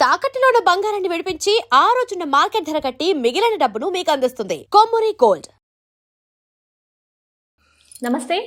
తాకట్టులో ఉన్న బంగారాన్ని విడిపించి ఆ రోజున్న మార్కెట్ ధర కట్టి మిగిలిన డబ్బును మీకు అందిస్తుంది కొమ్మూరి గోల్డ్. నమస్తే,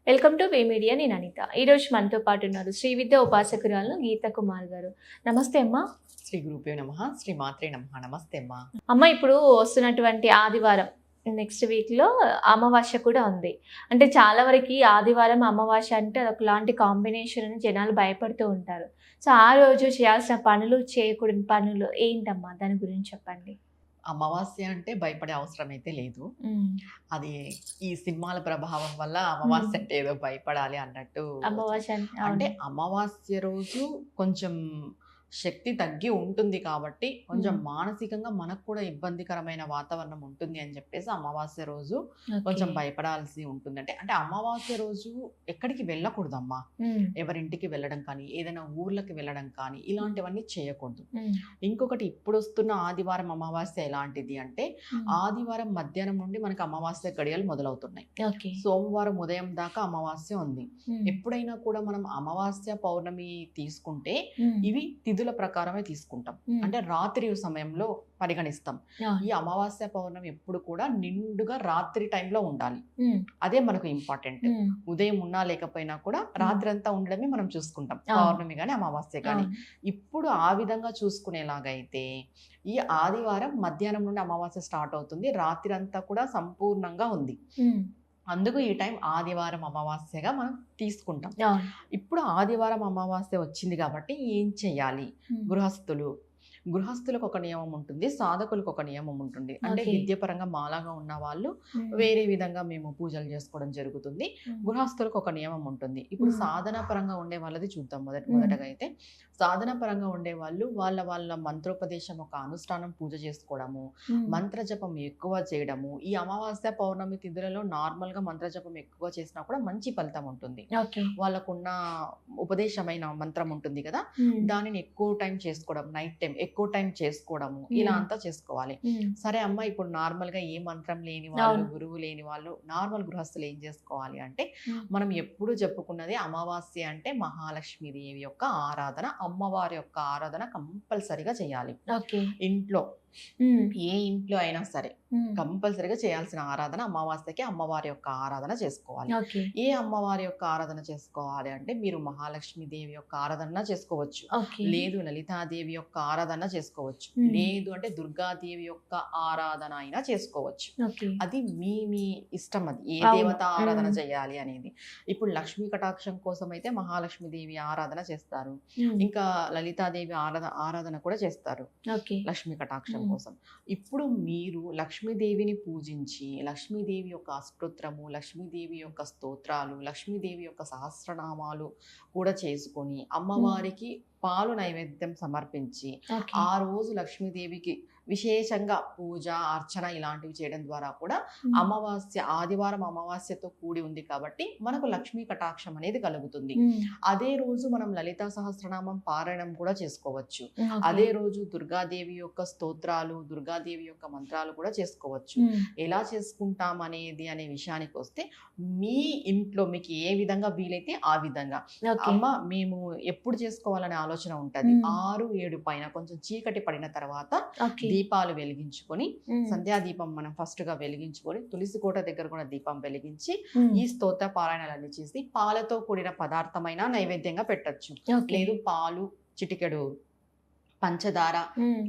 వెల్కమ్ టు వే మీడియా. నేను అనిత. ఈరోజు మనతో పాటు ఉన్నారు శ్రీ విద్య ఉపాసకురాలు గీతా కుమార్ గారు. నమస్తే అమ్మా. శ్రీ గురుభ్యో నమః, శ్రీ మాత్రే నమః. నమస్తే అమ్మా. అమ్మ, ఇప్పుడు వస్తున్నటువంటి ఆదివారం, నెక్స్ట్ వీక్లో అమావాస్య కూడా ఉంది. అంటే చాలా వరకు ఆదివారం అమావాస్య అంటే అదొకలాంటి కాంబినేషన్ అని జనాలు భయపడుతూ ఉంటారు. సో ఆ రోజు చేయాల్సిన పనులు, చేయకూడని పనులు ఏంటమ్మా, దాని గురించి చెప్పండి. అమావాస్య అంటే భయపడే అవసరం అయితే లేదు. అది ఈ సినిమాల ప్రభావం వల్ల అమావాస్య అంటే ఏదో భయపడాలి అన్నట్టు. అమావాస్య అంటే అమావాస్య రోజు కొంచెం శక్తి తగ్గి ఉంటుంది కాబట్టి కొంచెం మానసికంగా మనకు కూడా ఇబ్బందికరమైన వాతావరణం ఉంటుంది అని చెప్పేసి అమావాస్య రోజు కొంచెం భయపడాల్సి ఉంటుంది. అంటే అమావాస్య రోజు ఎక్కడికి వెళ్ళకూడదమ్మా. ఎవరింటికి వెళ్ళడం కానీ, ఏదైనా ఊర్లకి వెళ్ళడం కానీ ఇలాంటివన్నీ చేయకూడదు. ఇంకొకటి, ఇప్పుడు వస్తున్న ఆదివారం అమావాస్య ఎలాంటిది అంటే, ఆదివారం మధ్యాహ్నం నుండి మనకి అమావాస్య గడియలు మొదలవుతున్నాయి. సోమవారం ఉదయం దాకా అమావాస్య ఉంది. ఎప్పుడైనా కూడా మనం అమావాస్య పౌర్ణమి తీసుకుంటే ఇవి తిథుల ప్రకారమే తీసుకుంటాం. అంటే రాత్రి సమయంలో పరిగణిస్తాం. ఈ అమావాస్య పౌర్ణమి ఎప్పుడు కూడా నిండుగా రాత్రి టైంలో ఉండాలి. అదే మనకు ఇంపార్టెంట్. ఉదయం ఉన్నా లేకపోయినా కూడా రాత్రి అంతా ఉండడమే మనం చూసుకుంటాం, పౌర్ణమి కానీ అమావాస్య కానీ. ఇప్పుడు ఆ విధంగా చూసుకునేలాగైతే ఈ ఆదివారం మధ్యాహ్నం నుండి అమావాస్య స్టార్ట్ అవుతుంది, రాత్రి అంతా కూడా సంపూర్ణంగా ఉంది. అందుకు ఈ టైం ఆదివారం అమావాస్యగా మనం తీసుకుంటాం. ఇప్పుడు ఆదివారం అమావాస్య వచ్చింది కాబట్టి ఏం చెయ్యాలి? గృహస్థులకు ఒక నియమం ఉంటుంది, సాధకులకు ఒక నియమం ఉంటుంది. అంటే విద్యాపరంగా మాలాగా ఉన్న వాళ్ళు వేరే విధంగా మేము పూజలు చేసుకోవడం జరుగుతుంది. గృహస్థులకు ఒక నియమం ఉంటుంది. ఇప్పుడు సాధన పరంగా ఉండే వాళ్ళది చూద్దాం. మొదటగా అయితే సాధన పరంగా ఉండే వాళ్ళు వాళ్ళ మంత్రోపదేశం, ఒక అనుష్ఠానం, పూజ చేసుకోవడము, మంత్ర జపం ఎక్కువ చేయడము. ఈ అమావాస్య పౌర్ణమి తిథులలో నార్మల్ గా మంత్ర జపం ఎక్కువ చేసినా కూడా మంచి ఫలితం ఉంటుంది. వాళ్ళకున్న ఉపదేశమైన మంత్రం ఉంటుంది కదా, దానిని ఎక్కువ టైం చేసుకోవడం, నైట్ టైం ఎక్కువ టైం చేసుకోవడము, ఇలా అంతా చేసుకోవాలి. సరే అమ్మ, ఇప్పుడు నార్మల్ గా ఏ మంత్రం లేని వాళ్ళు, గురువు లేని వాళ్ళు, నార్మల్ గృహస్థులు ఏం చేసుకోవాలి అంటే, మనం ఎప్పుడు చెప్పుకున్నది అమావాస్య అంటే మహాలక్ష్మీదేవి యొక్క ఆరాధన, అమ్మవారి యొక్క ఆరాధన కంపల్సరిగా చేయాలి. ఇంట్లో ఏ ఇంట్లో అయినా సరే కంపల్సరిగా చేయాల్సిన ఆరాధన అమావాస్యకి అమ్మవారి యొక్క ఆరాధన చేసుకోవాలి. ఏ అమ్మవారి యొక్క ఆరాధన చేసుకోవాలి అంటే, మీరు మహాలక్ష్మీదేవి యొక్క ఆరాధన చేసుకోవచ్చు, లేదు లలితాదేవి యొక్క ఆరాధన చేసుకోవచ్చు, లేదు అంటే దుర్గాదేవి యొక్క ఆరాధన అయినా చేసుకోవచ్చు. అది మీ ఇష్టం, అది ఏ దేవత ఆరాధన చేయాలి అనేది. ఇప్పుడు లక్ష్మీ కటాక్షం కోసం అయితే మహాలక్ష్మీదేవి ఆరాధన చేస్తారు, ఇంకా లలితాదేవి ఆరాధన కూడా చేస్తారు లక్ష్మీ కటాక్షం కోసం. ఇప్పుడు మీరు లక్ష్మీదేవిని పూజించి లక్ష్మీదేవి యొక్క అష్టోత్తరము, లక్ష్మీదేవి యొక్క స్తోత్రాలు, లక్ష్మీదేవి యొక్క సహస్రనామాలు కూడా చేసుకొని అమ్మవారికి పాలు నైవేద్యం సమర్పించి ఆ రోజు లక్ష్మీదేవికి విశేషంగా పూజ, అర్చన ఇలాంటివి చేయడం ద్వారా కూడా ఆదివారం అమావాస్యతో కూడి ఉంది కాబట్టి మనకు లక్ష్మీ కటాక్షం అనేది కలుగుతుంది. అదే రోజు మనం లలితా సహస్రనామం పారాయణం కూడా చేసుకోవచ్చు. అదే రోజు దుర్గాదేవి యొక్క స్తోత్రాలు, దుర్గాదేవి యొక్క మంత్రాలు కూడా చేసుకోవచ్చు. ఎలా చేసుకుంటాం అనేది అనే విషయానికి వస్తే, మీ ఇంట్లో మీకు ఏ విధంగా వీలైతే ఆ విధంగా. అమ్మ, మేము ఎప్పుడు చేసుకోవాలనే ఆలోచన ఉంటది. 6-7 పైన కొంచెం చీకటి పడిన తర్వాత దీపాలు వెలిగించుకొని, సంధ్యాదీపం మనం ఫస్ట్ గా వెలిగించుకొని, తులసి కోట దగ్గర కూడా దీపం వెలిగించి ఈ స్తోత్ర పారాయణాలన్నీ చేసి పాలతో కూడిన పదార్థమైన నైవేద్యంగా పెట్టచ్చు. లేదు పాలు, చిటికెడు పంచదార,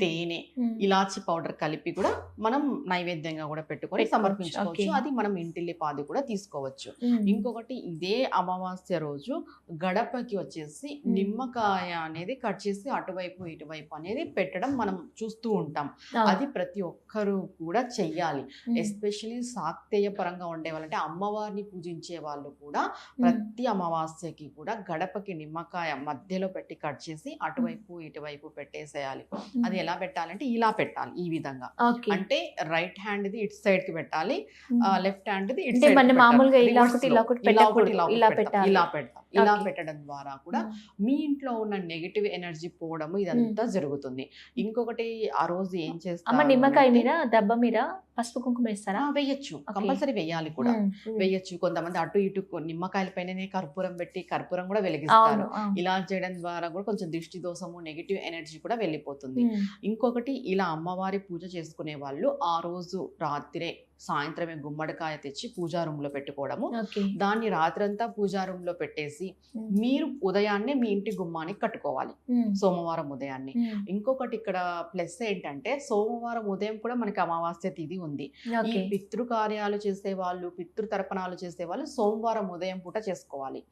తేనె, ఇలాచి పౌడర్ కలిపి కూడా మనం నైవేద్యంగా కూడా పెట్టుకొని సమర్పించుకోవచ్చు. అది మనం ఇంటిల్లి పాది కూడా తీసుకోవచ్చు. ఇంకొకటి, ఇదే అమావాస్య రోజు గడపకి వచ్చేసి నిమ్మకాయ అనేది కట్ చేసి అటువైపు ఇటువైపు అనేది పెట్టడం మనం చూస్తూ ఉంటాం. అది ప్రతి ఒక్కరూ కూడా చెయ్యాలి. ఎస్పెషలీ శాక్తేయ పరంగా ఉండేవాళ్ళంటే అమ్మవారిని పూజించే వాళ్ళు కూడా ప్రతి అమావాస్యకి కూడా గడపకి నిమ్మకాయ మధ్యలో పెట్టి కట్ చేసి అటువైపు ఇటువైపు పెట్టేసేయాలి. అది ఎలా పెట్టాలంటే ఇలా పెట్టాలి, ఈ విధంగా. అంటే రైట్ హ్యాండ్ ది ఇటు సైడ్ కి పెట్టాలి, లెఫ్ట్ హ్యాండ్ ది ఇటు సైడ్ మామూలుగా ఇలా ఇలా Okay. పెట్టడం ద్వారా కూడా మీ ఇంట్లో ఉన్న నెగిటివ్ ఎనర్జీ పోవడము ఇదంతా జరుగుతుంది. ఇంకొకటి ఆ రోజు ఏం అమ్మ చేస్తారు నిమ్మకాయ అంటే, మీద దెబ్బ మీద పసుపు కుంకుమ వేస్తారా? వేయచ్చు, Okay. కంపల్సరీ వేయాలి కూడా. వేయచ్చు. కొంతమంది అటు ఇటు నిమ్మకాయల పైననే కర్పూరం పెట్టి కర్పూరం కూడా వెలిగిస్తారు. అవును, అవును. ఇలా చేయడం ద్వారా కూడా కొంచెం దిష్టి దోషము నెగిటివ్ ఎనర్జీ కూడా వెళ్ళిపోతుంది. ఇంకొకటి ఇలా అమ్మవారి పూజ చేసుకునే వాళ్ళు ఆ రోజు రాత్రే సాయంత్రమే గుమ్మడికాయ తెచ్చి పూజా రూమ్ లో పెట్టుకోవడము, ఓకే. దాన్ని రాత్రంతా పూజా రూమ్ లో పెట్టేసి మీరు ఉదయాన్నే మీ ఇంటి గుమ్మానికి కట్టుకోవాలి, సోమవారం ఉదయాన్నే. ఇంకొకటి ఇక్కడ ప్లస్ ఏంటంటే సోమవారం ఉదయం కూడా మనకి అమావాస్య తిథి ఉంది. ఈ ఓకే. పితృ కార్యాలు చేసే వాళ్ళు, పితృ తర్పణాలు చేసే వాళ్ళు సోమవారం ఉదయం పూట చేసుకోవాలి.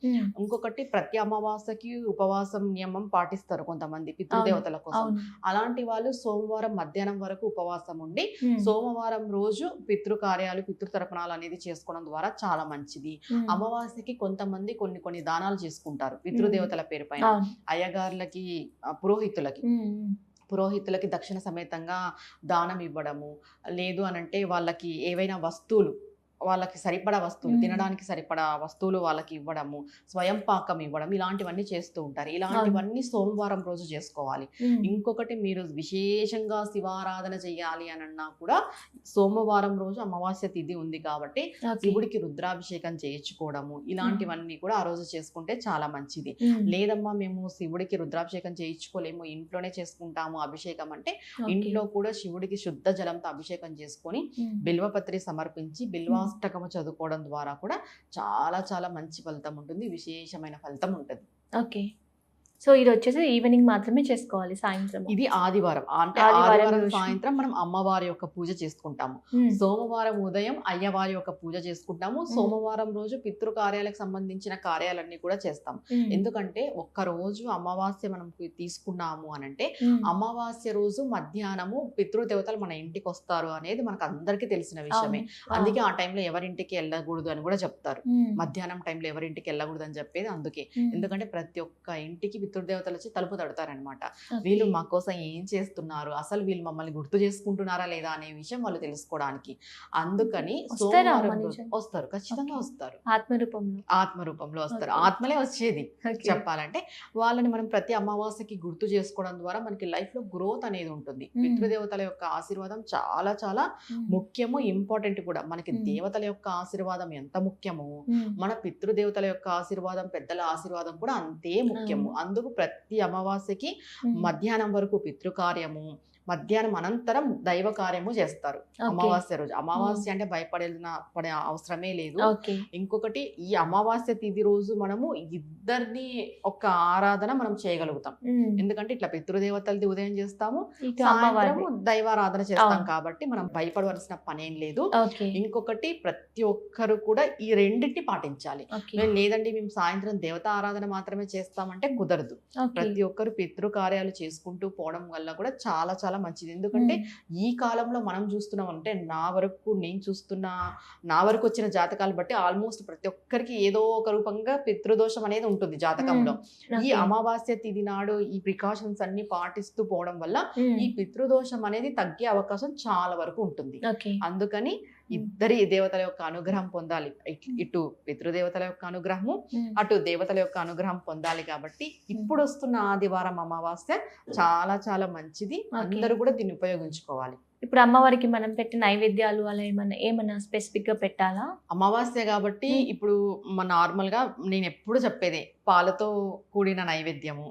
ఇంకొకటి ప్రతి అమావాస్యకి ఉపవాసం నియమం పాటిస్తారు కొంతమంది పితృదేవతల కోసం. అవును. అలాంటి వాళ్ళు సోమవారం మధ్యాహ్నం వరకు ఉపవాసం ఉండి సోమవారం రోజు పితృ కార్యాలు, పితృ తర్పణాలు అనేది చేసుకోవడం ద్వారా చాలా మంచిది. అమావాస్యకి కొంతమంది కొన్ని దానాలు చేసుకుంటారు పితృదేవతల పేరు పైన. అవును. అయ్యగార్లకి, పురోహితులకి దక్షిణ సమేతంగా దానం ఇవ్వడము, లేదు అనంటే వాళ్ళకి ఏవైనా వస్తువులు, వాళ్ళకి సరిపడా వస్తువులు, తినడానికి సరిపడా వస్తువులు వాళ్ళకి ఇవ్వడము, స్వయం పాకం ఇవ్వడం, ఇలాంటివన్నీ చేస్తూ ఉంటారు. ఇలాంటివన్నీ సోమవారం రోజు చేసుకోవాలి. ఇంకొకటి మీరు విశేషంగా శివారాధన చేయాలి అని అన్నా కూడా సోమవారం రోజు అమావాస్య తిథి ఉంది కాబట్టి శివుడికి రుద్రాభిషేకం చేయించుకోవడము, ఇలాంటివన్నీ కూడా ఆ రోజు చేసుకుంటే చాలా మంచిది. లేదమ్మా మేము శివుడికి రుద్రాభిషేకం చేయించుకోలేము, ఇంట్లోనే చేసుకుంటాము అభిషేకం అంటే, ఇంట్లో కూడా శివుడికి శుద్ధ జలంతో అభిషేకం చేసుకొని బిల్వపత్రి సమర్పించి బిల్వాష్టకము చదువుకోవడం ద్వారా కూడా చాలా చాలా మంచి ఫలితం ఉంటుంది, విశేషమైన ఫలితం ఉంటుంది. ఓకే. సో ఇది వచ్చేసి ఈవినింగ్ మాత్రమే చేసుకోవాలి, సాయంత్రం. ఇది ఆదివారం, అంటే ఆదివారం ఆదివారం రోజు. సాయంత్రం మనం అమ్మవారి యొక్క పూజ చేసుకుంటాము. సోమవారం ఉదయం అయ్యవారి యొక్క పూజ చేసుకుంటాము. సోమవారం రోజు పితృ కార్యాలకు సంబంధించిన కార్యాలన్నీ కూడా చేస్తాం. ఎందుకంటే ఒక్క రోజు అమావాస్య మనం తీసుకున్నాము అనంటే అమావాస్య రోజు మధ్యాహ్నము పితృదేవతలు మన ఇంటికి వస్తారు అనేది మనకు అందరికీ తెలిసిన విషయమే. అందుకే ఆ టైంలో ఎవరింటికి వెళ్ళకూడదు అని కూడా చెప్తారు. మధ్యాహ్నం టైంలో ఎవరింటికి వెళ్ళకూడదు అని చెప్పేది అందుకే. ఎందుకంటే ప్రతి ఒక్క ఇంటికి పితృదేవతలు వచ్చి తలుపు తడతారనమాట. వీళ్ళు మా కోసం ఏం చేస్తున్నారు, అసలు వీళ్ళు మమ్మల్ని గుర్తు చేసుకుంటున్నారా లేదా అనే విషయం వాళ్ళు తెలుసుకోవడానికి. అందుకని వస్తారు, ఖచ్చితంగా వస్తారు. ఆత్మరూపంలో వస్తారు. ఆత్మలే వచ్చేది చెప్పాలంటే. వాళ్ళని మనం ప్రతి అమావాస్యకి గుర్తు చేసుకోవడం ద్వారా మనకి లైఫ్ లో గ్రోత్ అనేది ఉంటుంది. పితృదేవతల యొక్క ఆశీర్వాదం చాలా చాలా ముఖ్యము, ఇంపార్టెంట్ కూడా. మనకి దేవతల యొక్క ఆశీర్వాదం ఎంత ముఖ్యమో మన పితృదేవతల యొక్క ఆశీర్వాదం, పెద్దల ఆశీర్వాదం కూడా అంతే ముఖ్యము. అందుకు ప్రతి అమావాస్యకి మధ్యాహ్నం వరకు పితృకార్యము, మధ్యాహ్నం అనంతరం దైవ కార్యము చేస్తారు అమావాస్య రోజు. అమావాస్య అంటే పడే అవసరమే లేదు. ఇంకొకటి ఈ అమావాస్య తిథి రోజు మనము ఇద్దరిని ఒక ఆరాధన మనం చేయగలుగుతాం. ఎందుకంటే ఇట్లా పితృదేవతలది ఉదయం చేస్తాము, సాయంత్రము దైవారాధన చేస్తాం కాబట్టి మనం భయపడవలసిన పనేం లేదు. ఇంకొకటి ప్రతి ఒక్కరు కూడా ఈ రెండింటిని పాటించాలి. లేదండి మేము సాయంత్రం దేవతా ఆరాధన మాత్రమే చేస్తామంటే కుదరదు. ప్రతి ఒక్కరు పితృ కార్యాలు చేసుకుంటూ పోవడం వల్ల కూడా చాలా చాలా మంచిది. ఎందుకంటే ఈ కాలంలో మనం చూస్తున్నాం అంటే, నా వరకు వచ్చిన జాతకాలు బట్టి ఆల్మోస్ట్ ప్రతి ఒక్కరికి ఏదో ఒక రూపంగా పితృదోషం అనేది ఉంటుంది జాతకంలో. ఈ అమావాస్య తిథి నాడు ఈ ప్రికాషన్స్ అన్ని పాటిస్తూ పోవడం వల్ల ఈ పితృదోషం అనేది తగ్గే అవకాశం చాలా వరకు ఉంటుంది. అందుకని ఇద్దరి దేవతల యొక్క అనుగ్రహం పొందాలి. ఇటు పితృదేవతల యొక్క అనుగ్రహము, అటు దేవతల యొక్క అనుగ్రహం పొందాలి. కాబట్టి ఇప్పుడు వస్తున్న ఆదివారం అమావాస్య చాలా చాలా మంచిది. అందరూ కూడా దీన్ని ఉపయోగించుకోవాలి. ఇప్పుడు అమ్మవారికి మనం పెట్టే నైవేద్యాలు అలా ఏమన్నా స్పెసిఫిక్ గా పెట్టాలా? అమావాస్య కాబట్టి ఇప్పుడు నార్మల్ గా నేను ఎప్పుడు చెప్పేదే పాలతో కూడిన నైవేద్యము.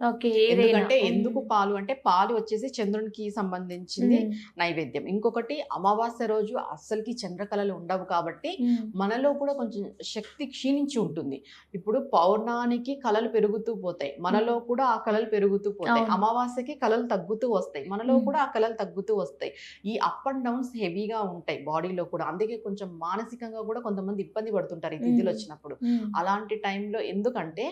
ఎందుకంటే ఎందుకు పాలు అంటే, పాలు వచ్చేసి చంద్రునికి సంబంధించింది నైవేద్యం. ఇంకొకటి అమావాస్య రోజు అస్సలకి చంద్రకళలు ఉండవు కాబట్టి మనలో కూడా కొంచెం శక్తి క్షీణించి ఉంటుంది. ఇప్పుడు పౌర్ణానికి కళలు పెరుగుతూ పోతాయి, మనలో కూడా ఆ కళలు పెరుగుతూ పోతాయి. అమావాస్యకి కళలు తగ్గుతూ వస్తాయి, మనలో కూడా ఆ కళలు తగ్గుతూ వస్తాయి. ఈ అప్ అండ్ డౌన్స్ హెవీగా ఉంటాయి బాడీలో కూడా. అందుకే కొంచెం మానసికంగా కూడా కొంతమంది ఇబ్బంది పడుతుంటారు ఈ తిథులు వచ్చినప్పుడు. అలాంటి టైంలో ఎందుకంటే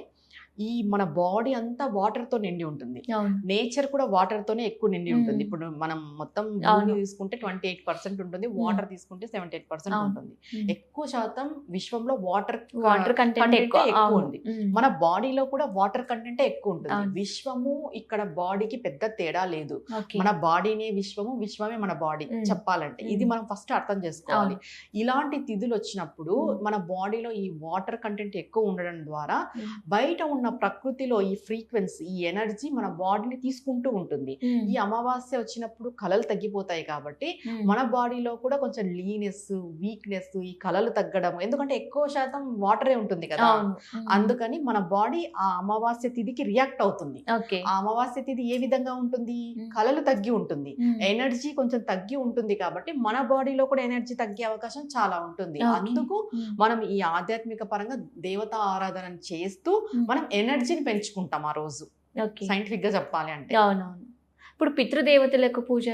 ఈ మన బాడీ అంతా వాటర్ తో నిండి ఉంటుంది. అవును. నేచర్ కూడా వాటర్ తోనే ఎక్కువ నిండి ఉంటుంది. ఇప్పుడు మనం మొత్తం భూమి అవును. తీసుకుంటే 28% ఉంటుంది, వాటర్ తీసుకుంటే 78% అవును. ఉంటుంది. ఎక్కువ శాతం విశ్వంలో వాటర్ వాటర్ కంటెంట్ content ఎక్కువ ఎక్కువ అవును. ఉంది. మన బాడీలో కూడా వాటర్ కంటెంట్ ఎక్కువ ఉంటుంది. అవును. విశ్వము ఇక్కడ బాడీకి పెద్ద తేడా లేదు. ఓకే. మన బాడీనే విశ్వము, విశ్వమే మన బాడీ చెప్పాలంటే ఇది మనం ఫస్ట్ అర్థం చేసుకోవాలి. ఇలాంటి తిథులు వచ్చినప్పుడు మన బాడీలో ఈ వాటర్ కంటెంట్ ఎక్కువ ఉండడం ద్వారా బయట ఉన్న ప్రకృతిలో ఈ ఫ్రీక్వెన్సీ, ఈ ఎనర్జీ మన బాడీని తీసుకుంటూ ఉంటుంది. ఈ అమావాస్య వచ్చినప్పుడు కలలు తగ్గిపోతాయి కాబట్టి మన బాడీలో కూడా కొంచెం లీనెస్, వీక్నెస్, ఈ కలలు తగ్గడం, ఎందుకంటే ఎక్కువ శాతం వాటరే ఉంటుంది కదా, అందుకని మన బాడీ ఆ అమావాస్య తిథికి రియాక్ట్ అవుతుంది. ఓకే. ఆ అమావాస్య తిథి ఏ విధంగా ఉంటుంది, కలలు తగ్గి ఉంటుంది, ఎనర్జీ కొంచెం తగ్గి ఉంటుంది కాబట్టి మన బాడీలో కూడా ఎనర్జీ తగ్గే అవకాశం చాలా ఉంటుంది. అందుకు మనం ఈ ఆధ్యాత్మిక పరంగా దేవతా ఆరాధన చేస్తూ మనం ఎనర్జీని పెంచుకుంటాం ఆ రోజు, ఓకే. సైంటిఫిక్ గా చెప్పాలి అంటే. అవునవును. ఇప్పుడు పితృదేవతలకు పూజ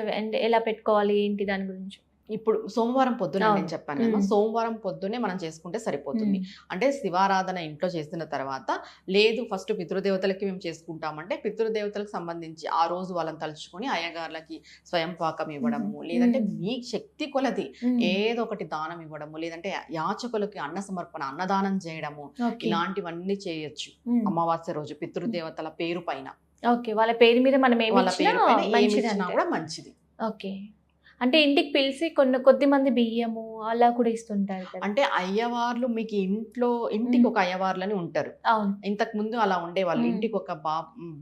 ఎలా పెట్టుకోవాలి ఏంటి దాని గురించి? ఇప్పుడు సోమవారం పొద్దునే అవును. నేను చెప్పాను కదా, సోమవారం పొద్దునే మనం చేసుకుంటే సరిపోతుంది. అంటే శివారాధన ఇంట్లో చేసిన తర్వాత, లేదు ఫస్ట్ పితృదేవతలకి మేము చేసుకుంటామంటే పితృదేవతలకు సంబంధించి ఆ రోజు వాళ్ళని తలుచుకొని అయ్యగార్లకి స్వయం పాకం ఇవ్వడము, లేదంటే మీ శక్తి కొలది ఏదో ఒకటి దానం ఇవ్వడము, లేదంటే యాచకులకి అన్న సమర్పణ, అన్నదానం చేయడము, ఇలాంటివన్నీ చేయొచ్చు అమావాస్య రోజు పితృదేవతల పేరు పైన. ఓకే. వాళ్ళ పేరు మీద మనం వాళ్ళ పేరు పైన ఏమి ఇచ్చినా కూడా మంచిది. ఓకే. అంటే ఇంటికి పిలిచి కొద్ది మంది బియ్యము అలా కూడా ఇస్తుంటారు కదా. అంటే అయ్యవార్లు మీకు ఇంటికి ఒక అయ్యవార్లని ఉంటారు. అవును. ఇంతకు ముందు అలా ఉండేవాళ్ళు, ఇంటికి ఒక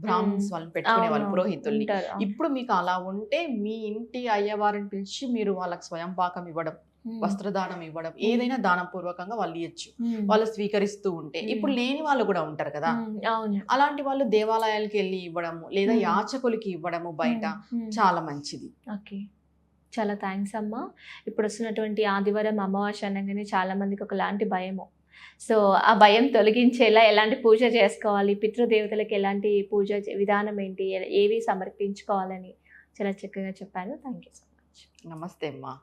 బ్రాహ్మణ్స్ వాళ్ళని పెట్టుకునే వాళ్ళు, పురోహితుల్ని. ఇప్పుడు మీకు అలా ఉంటే మీ ఇంటి అయ్యవారిని పిలిచి మీరు వాళ్ళకి స్వయం పాకం ఇవ్వడం, వస్త్రదానం ఇవ్వడం, ఏదైనా దానం పూర్వకంగా వాళ్ళు ఇవ్వచ్చు. వాళ్ళు స్వీకరిస్తూ ఉంటే, ఇప్పుడు లేని వాళ్ళు కూడా ఉంటారు కదా, అలాంటి వాళ్ళు దేవాలయాలకి వెళ్ళి ఇవ్వడము, లేదా యాచకులకి ఇవ్వడము బయట చాలా మంచిది. ఓకే. చాలా థ్యాంక్స్ అమ్మా. ఇప్పుడు వస్తున్నటువంటి ఆదివారం అమావాస్య అనగానే చాలా మందికి ఒకలాంటి భయము. సో ఆ భయం తొలగించేలా ఎలాంటి పూజ చేసుకోవాలి, పితృదేవతలకు ఎలాంటి పూజ విధానం ఏంటి, ఏవి సమర్పించుకోవాలని చాలా చక్కగా చెప్పాను. Thank you so much. నమస్తే అమ్మా.